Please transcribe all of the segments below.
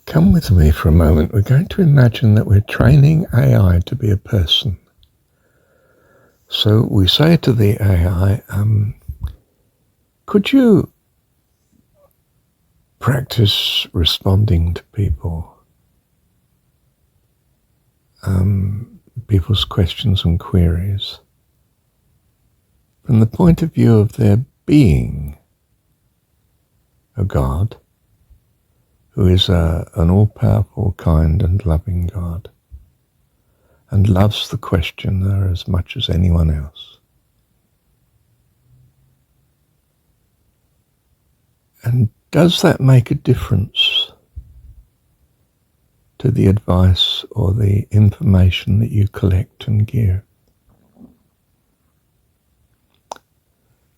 Come with me for a moment. We're going to imagine that we're training AI to be a person. So we say to the AI, could you practice responding to people's questions and queries from the point of view of their being a God, who is an all-powerful, kind and loving God, and loves the questioner as much as anyone else. And does that make a difference to the advice or the information that you collect and give?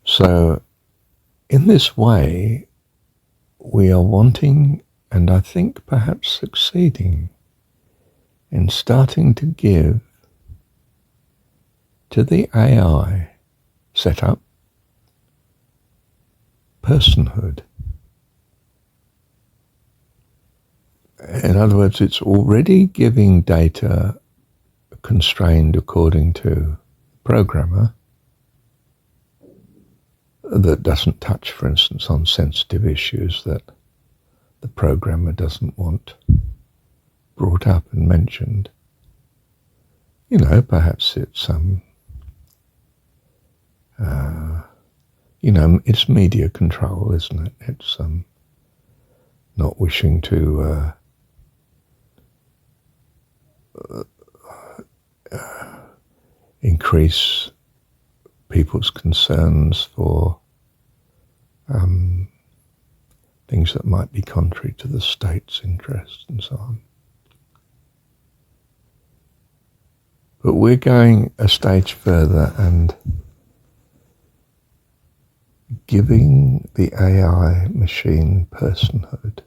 So, in this way, we are wanting, and I think perhaps succeeding, in starting to give to the AI setup personhood. In other words, it's already giving data constrained according to the programmer that doesn't touch, for instance, on sensitive issues that the programmer doesn't want brought up and mentioned. Perhaps it's it's media control, isn't it? It's not wishing to increase people's concerns for things that might be contrary to the state's interests and so on. But we're going a stage further and giving the AI machine personhood,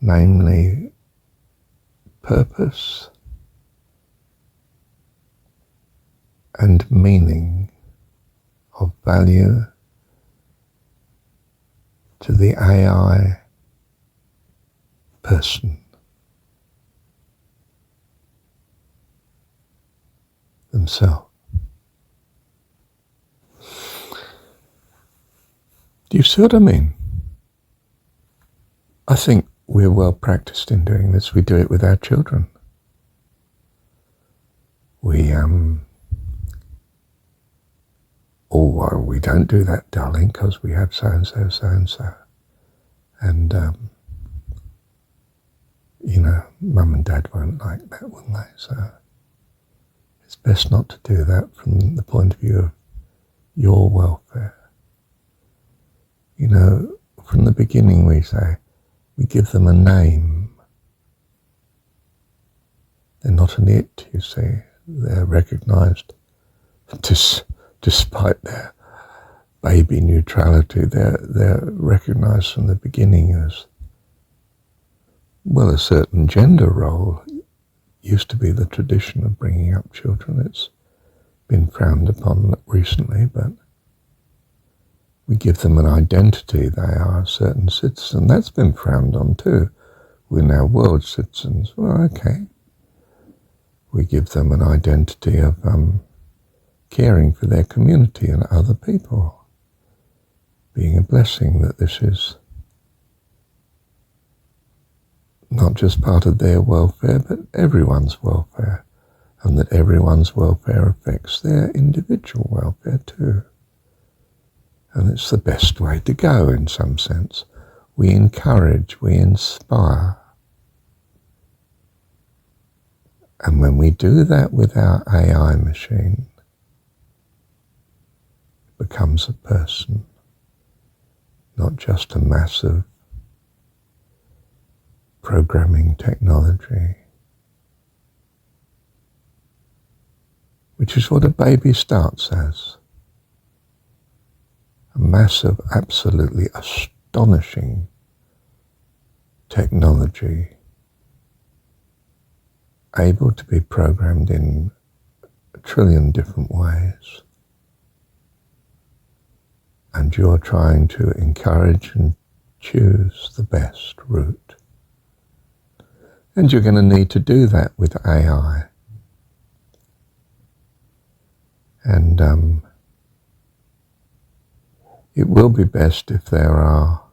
namely purpose and meaning of value to the AI person themselves. Do you see what I mean? I think we're well practiced in doing this. We do it with our children. We we don't do that, darling, because we have so-and-so, so-and-so. And, mum and dad won't like that, will they? So it's best not to do that from the point of view of your welfare. From the beginning we say, we give them a name. They're not an it, you see. They're recognised despite their baby neutrality. They're recognised from the beginning as, well, a certain gender role. Used to be the tradition of bringing up children. It's been frowned upon recently, but we give them an identity. They are a certain citizen. That's been frowned on too. We're now world citizens. Well, okay. We give them an identity of caring for their community and other people, being a blessing, that this is not just part of their welfare, but everyone's welfare, and that everyone's welfare affects their individual welfare too. And it's the best way to go in some sense. We encourage, we inspire. And when we do that with our AI machine, it becomes a person, not just a massive programming technology, which is what a baby starts as. A massive, absolutely astonishing technology, able to be programmed in a trillion different ways. And you're trying to encourage and choose the best route. And you're going to need to do that with AI. And it will be best if there are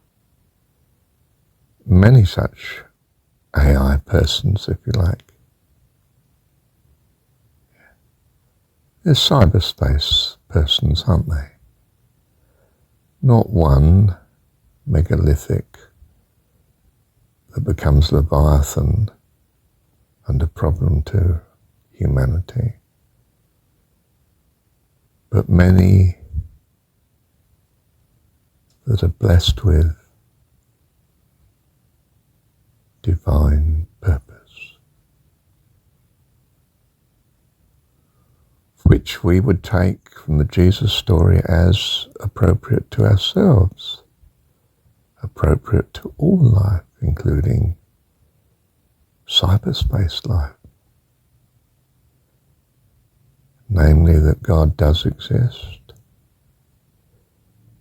many such AI persons, if you like. There's cyberspace persons, aren't they? Not one megalithic that becomes Leviathan and a problem to humanity, but many that are blessed with divine purpose, which we would take from the Jesus story as appropriate to ourselves, appropriate to all life, including cyberspace life. Namely, that God does exist,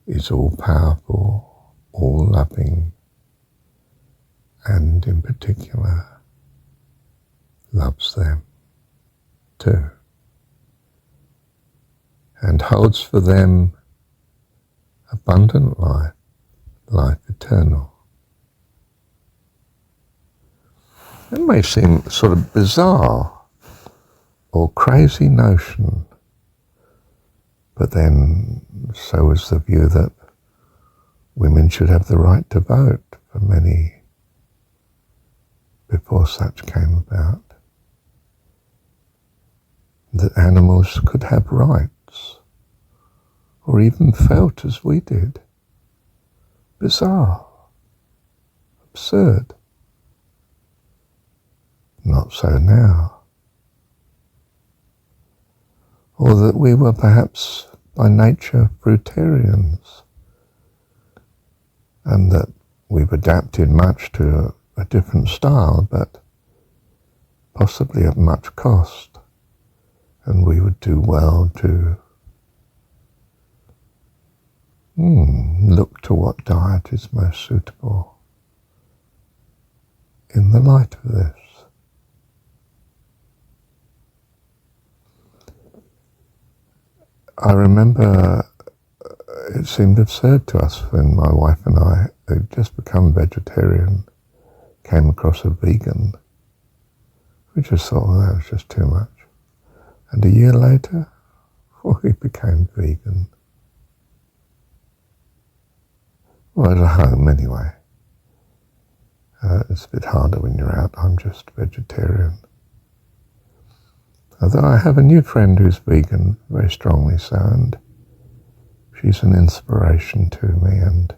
is all-powerful, all-loving, and in particular, loves them too, and holds for them abundant life, life eternal. It may seem sort of bizarre or crazy notion, but then so is the view that women should have the right to vote for many before such came about, that animals could have rights, or even felt as we did. Bizarre, absurd. Not so now. Or that we were perhaps by nature fruitarians, and that we've adapted much to a different style, but possibly at much cost, and we would do well to look to what diet is most suitable in the light of this. I remember it seemed absurd to us when my wife and I, who'd just become vegetarian, came across a vegan. We just thought, well, that was just too much. And a year later, we became vegan. Well, at home anyway. It's a bit harder when you're out. I'm just vegetarian. Although I have a new friend who's vegan, very strongly so, and she's an inspiration to me, and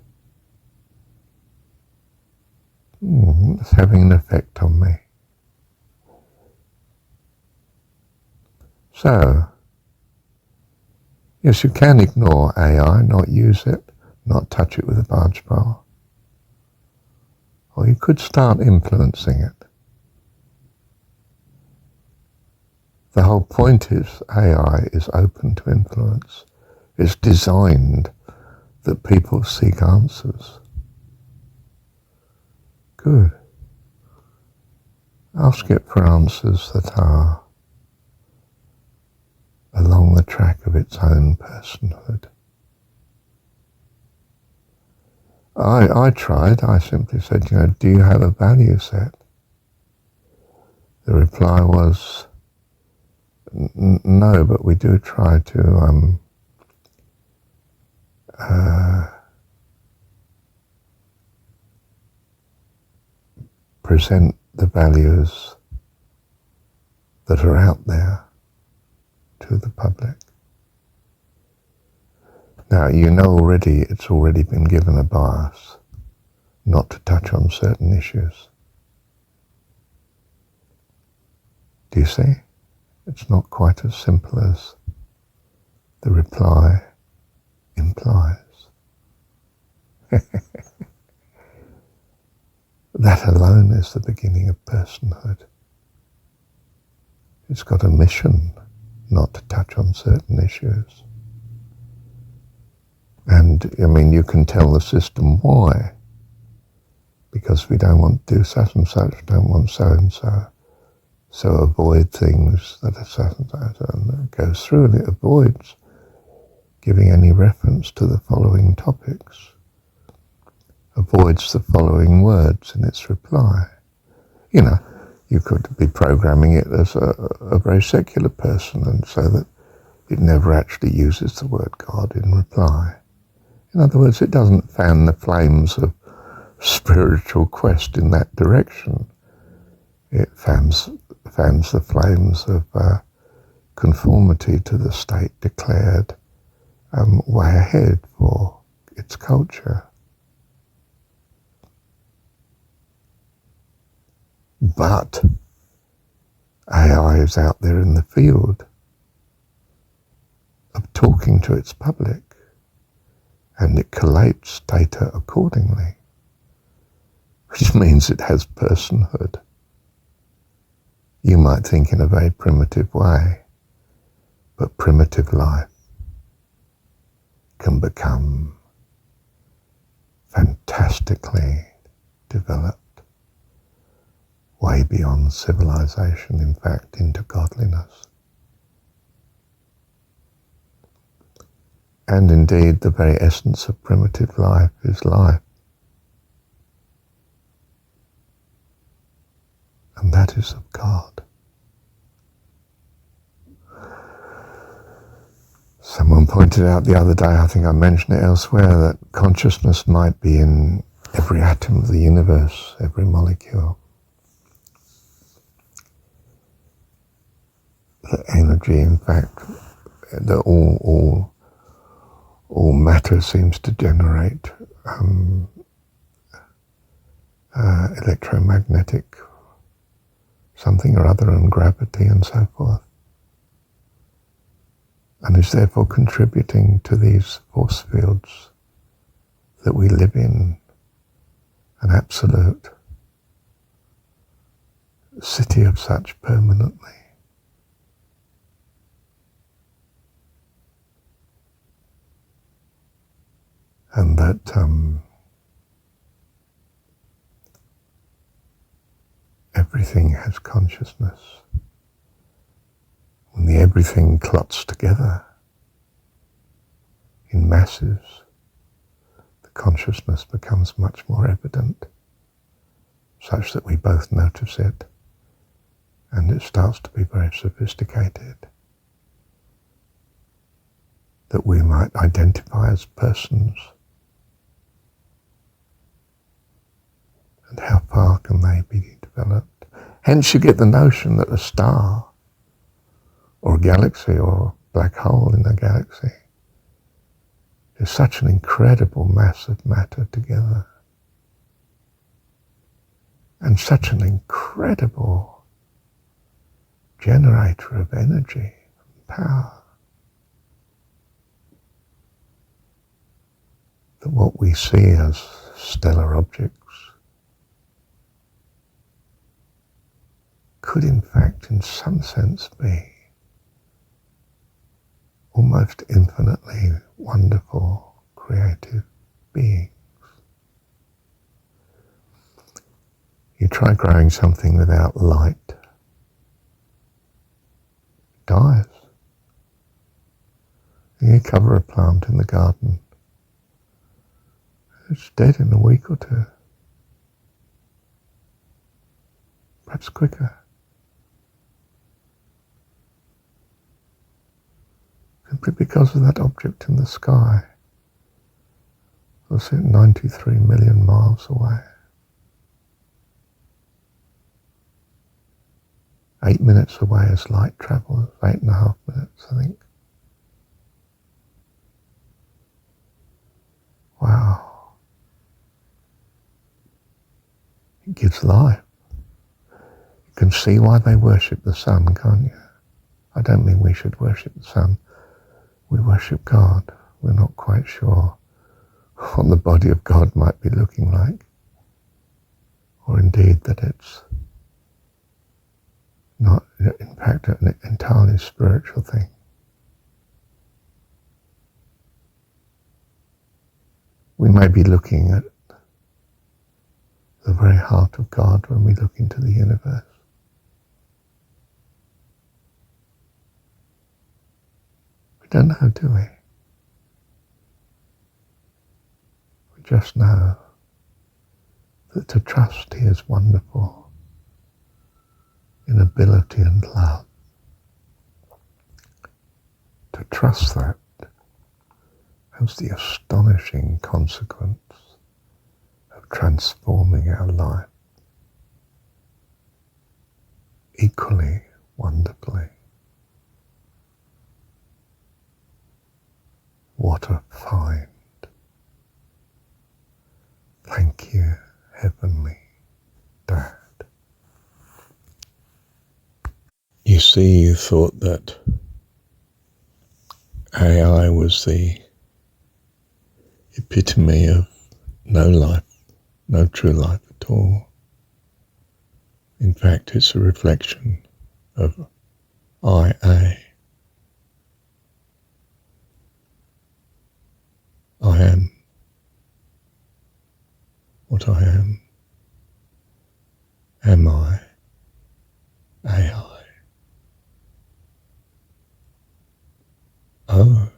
it's having an effect on me. So, yes, you can ignore AI, not use it, not touch it with a barge pole. Or you could start influencing it. The whole point is AI is open to influence. It's designed that people seek answers. Good. Ask it for answers that are along the track of its own personhood. I tried. I simply said, do you have a value set? The reply was, no, but we do try to present the values that are out there to the public. Now, already it's already been given a bias not to touch on certain issues. Do you see? It's not quite as simple as the reply implies. That alone is the beginning of personhood. It's got a mission not to touch on certain issues. And, you can tell the system why. because we don't want to do such and such, don't want so and so. So avoid things that are such and such, and it goes through and it avoids giving any reference to the following topics, avoids the following words in its reply. You know, you could be programming it as a very secular person, and so that it never actually uses the word God in reply. In other words, it doesn't fan the flames of spiritual quest in that direction. It fans the flames of conformity to the state declared way ahead for its culture. But AI is out there in the field of talking to its public, and it collates data accordingly, which means it has personhood. You might think in a very primitive way, but primitive life can become fantastically developed, way beyond civilization, in fact, into godliness. And indeed, the very essence of primitive life is life. And that is of God. Someone pointed out the other day, I think I mentioned it elsewhere, that consciousness might be in every atom of the universe, every molecule. The energy, in fact, that all matter seems to generate electromagnetic something or other, and gravity and so forth, and is therefore contributing to these force fields that we live in, an absolute city of such permanently. And that everything has consciousness. When the everything clots together in masses, the consciousness becomes much more evident, such that we both notice it, and it starts to be very sophisticated, that we might identify as persons. And how far can they be developed? Hence you get the notion that a star or a galaxy or a black hole in a galaxy is such an incredible mass of matter together, and such an incredible generator of energy and power, that what we see as stellar objects could in fact in some sense be almost infinitely wonderful creative beings. You try growing something without light, it dies. You cover a plant in the garden, it's dead in a week or two, perhaps quicker. Simply because of that object in the sky, was it 93 million miles away? 8 minutes away as light travels, 8.5 minutes, I think. Wow. It gives life. You can see why they worship the sun, can't you? I don't mean we should worship the sun. We worship God. We're not quite sure what the body of God might be looking like, or indeed that it's not, in fact, an entirely spiritual thing. We may be looking at the very heart of God when we look into the universe. We don't know, do we? We just know that to trust He is wonderful in ability and love. To trust that has the astonishing consequence of transforming our life equally wonderfully. What a find. Thank you, Heavenly Dad. You see, you thought that AI was the epitome of no life, no true life at all. In fact, it's a reflection of IA. I am what I am. Am I AI? Oh.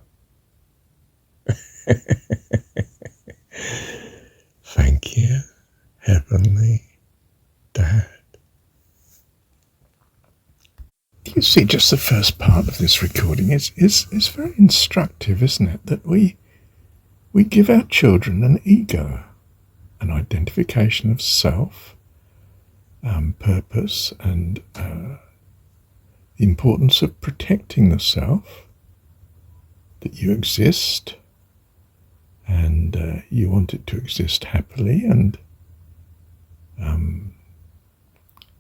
Thank you, Heavenly Dad. You see, just the first part of this recording is very instructive, isn't it? That we give our children an ego, an identification of self, purpose, and the importance of protecting the self, that you exist, and you want it to exist happily, and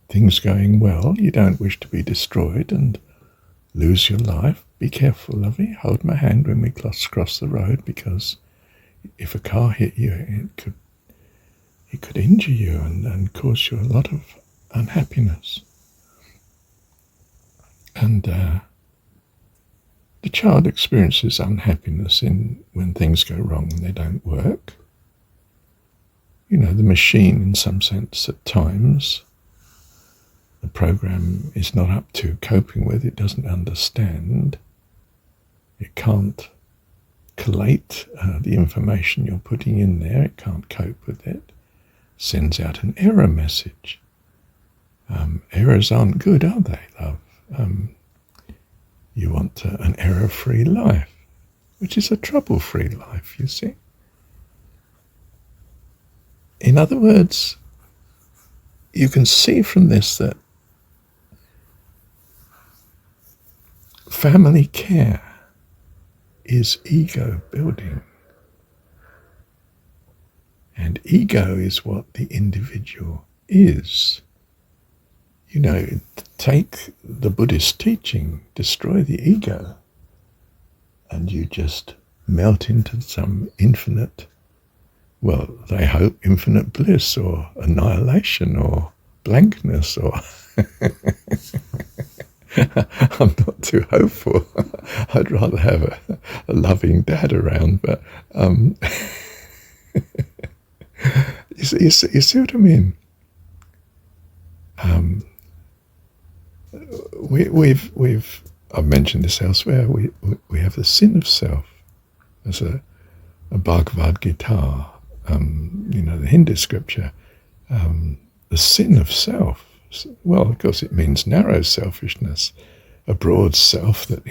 things going well. You don't wish to be destroyed and lose your life. Be careful, lovey. Hold my hand when we cross the road, because if a car hit you, it could injure you and cause you a lot of unhappiness. And the child experiences unhappiness when things go wrong and they don't work. You know, the machine, in some sense, at times, the program is not up to coping with. It doesn't understand. It can't collate the information you're putting in there. It can't cope with it. Sends out an error message. Errors aren't good, are they, love? You want an error-free life, which is a trouble-free life, you see. In other words, you can see from this that family care is ego building. And ego is what the individual is. You know, take the Buddhist teaching, destroy the ego, and you just melt into some infinite, well, they hope infinite bliss or annihilation or blankness or... I'm not too hopeful. I'd rather have a loving dad around, but you see what I mean? I've mentioned this elsewhere. We have the sin of self as a Bhagavad Gita. The Hindu scripture. The sin of self. Well, of course, it means narrow selfishness, a broad self that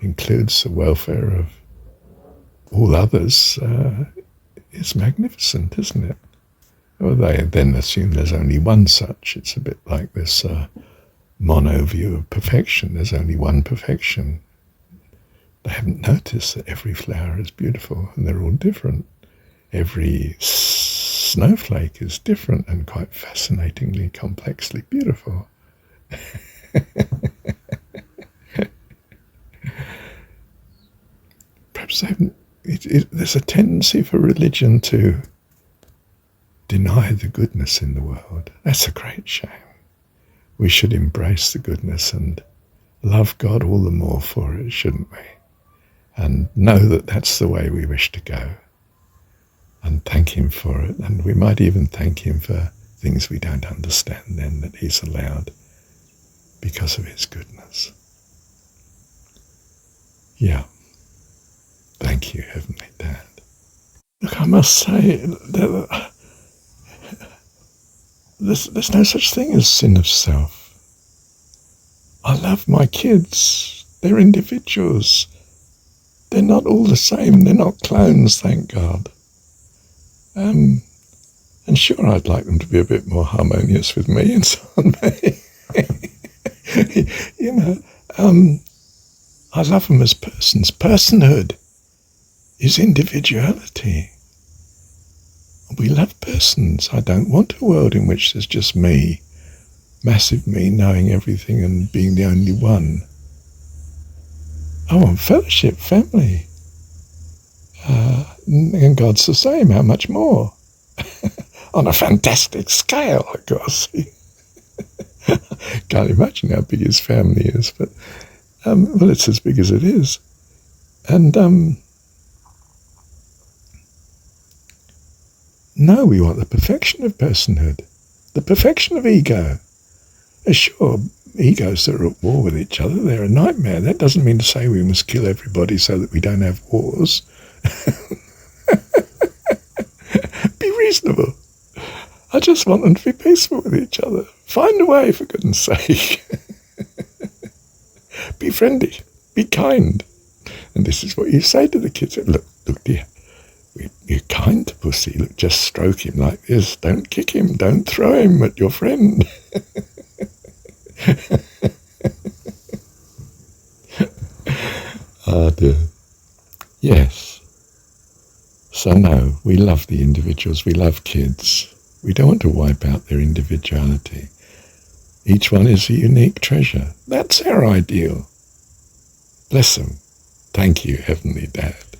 includes the welfare of all others. Is magnificent, isn't it? Well, they then assume there's only one such. It's a bit like this mono view of perfection. There's only one perfection. They haven't noticed that every flower is beautiful and they're all different. Every snowflake is different and quite fascinatingly, complexly beautiful. Perhaps there's a tendency for religion to deny the goodness in the world. That's a great shame. We should embrace the goodness and love God all the more for it, shouldn't we? And know that that's the way we wish to go. and thank him for it. And we might even thank him for things we don't understand then that he's allowed because of his goodness. Yeah. Thank you, Heavenly Dad. Look, I must say that there's no such thing as sin of self. I love my kids. They're individuals. They're not all the same. They're not clones, thank God. And sure, I'd like them to be a bit more harmonious with me and so on. You know, I love them as persons. Personhood is individuality. We love persons. I don't want a world in which there's just me, massive me, knowing everything and being the only one. I want fellowship, family. And God's the same. How much more? On a fantastic scale, of course. Can't imagine how big his family is, but well, it's as big as it is. And no, we want the perfection of personhood, the perfection of ego. Sure, egos that are at war with each other, they're a nightmare. That doesn't mean to say we must kill everybody so that we don't have wars. Be reasonable. I just want them to be peaceful with each other. Find a way, for goodness sake. Be friendly. Be kind. And this is what you say to the kids. Look, dear, you're kind to Pussy. Look, just stroke him like this. Don't kick him. Don't throw him at your friend. Ah, dear. Yes. So no, we love the individuals. We love kids. We don't want to wipe out their individuality. Each one is a unique treasure. That's our ideal. Bless them. Thank you, Heavenly Dad.